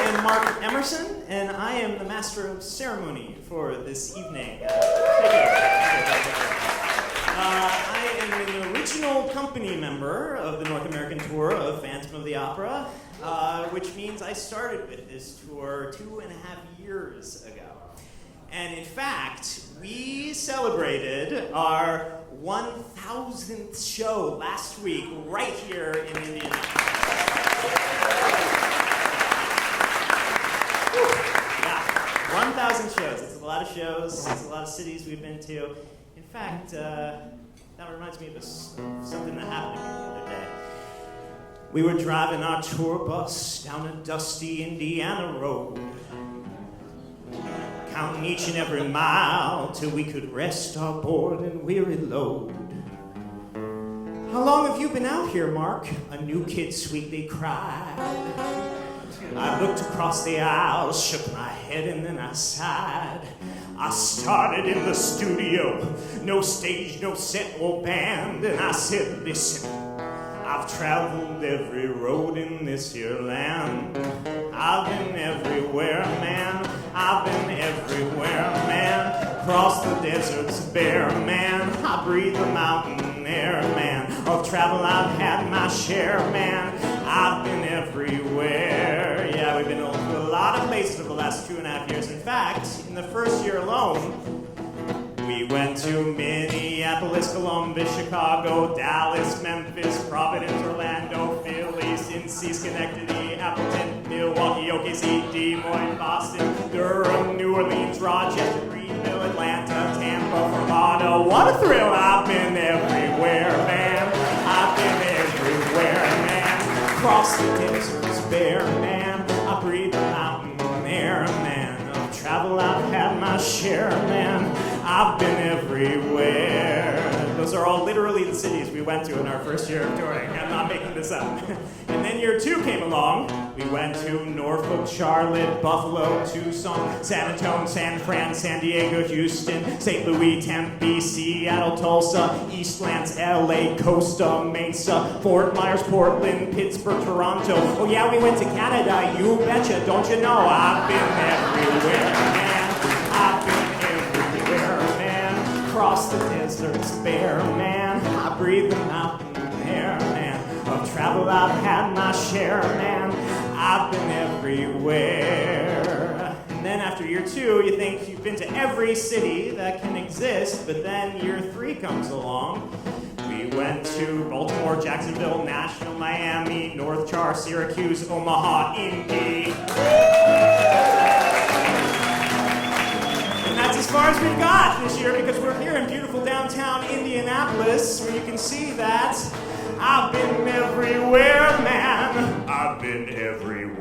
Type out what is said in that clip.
am Mark Emerson, and I am the master of ceremony for this evening. I am an original company member of the North American tour of Phantom of the Opera, which means I started with this tour 2.5 years ago. And in fact, we celebrated our 1,000th show last week right here in Indianapolis. Yeah, 1,000 shows. It's a lot of shows. It's a lot of cities we've been to. In fact, that reminds me of something that happened to me the other day. We were driving our tour bus down a dusty Indiana road, counting each and every mile till we could rest our bored and weary load. "How long have you been out here, Mark?" a new kid sweetly cried. I looked across the aisle, shook my head, and then I sighed. I started in the studio, no stage, no set, or band, and I said, "Listen, I've traveled every road in this here land. I've been everywhere, man. I've been everywhere, man. Across the deserts bare, man. I breathe the mountain air, man. Of travel I've had my share, man. I've been everywhere." Yeah, we've been to a lot of places over the last 2.5 years. In fact, in the first year alone, we went to Minneapolis, Columbus, Chicago, Dallas, Memphis, Providence, Orlando, Philly, Cincy, Schenectady, Appleton, Milwaukee, OKC, Des Moines, Boston, Durham, New Orleans, Rochester, Greenville, Atlanta, Tampa, Vermont. What a thrill! I've been everywhere, man. I've been everywhere, man. Across the deserts bare, man. I breathe the mountain air, man. Of travel I've had my share, man. I've been everywhere. Those are all literally the cities we went to in our first year of touring. I'm not making this up. And then year 2 came along. We went to Norfolk, Charlotte, Buffalo, Tucson, San Antonio, San Fran, San Diego, Houston, St. Louis, Tempe, Seattle, Tulsa, East Lance, LA, Costa Mesa, Fort Myers, Portland, Pittsburgh, Toronto. Oh yeah, we went to Canada, you betcha. Don't you know I've been everywhere, man. I've been across the deserts bare, man. I breathe the mountain air, man. Of travel I've had my share, man. I've been everywhere. And then after year 2, you think you've been to every city that can exist, but then year 3 comes along. We went to Baltimore, Jacksonville, Nashville, Miami, North Char, Syracuse, Omaha, Indy. That's as far as we've got this year because we're here in beautiful downtown Indianapolis where you can see that I've been everywhere, man. I've been everywhere.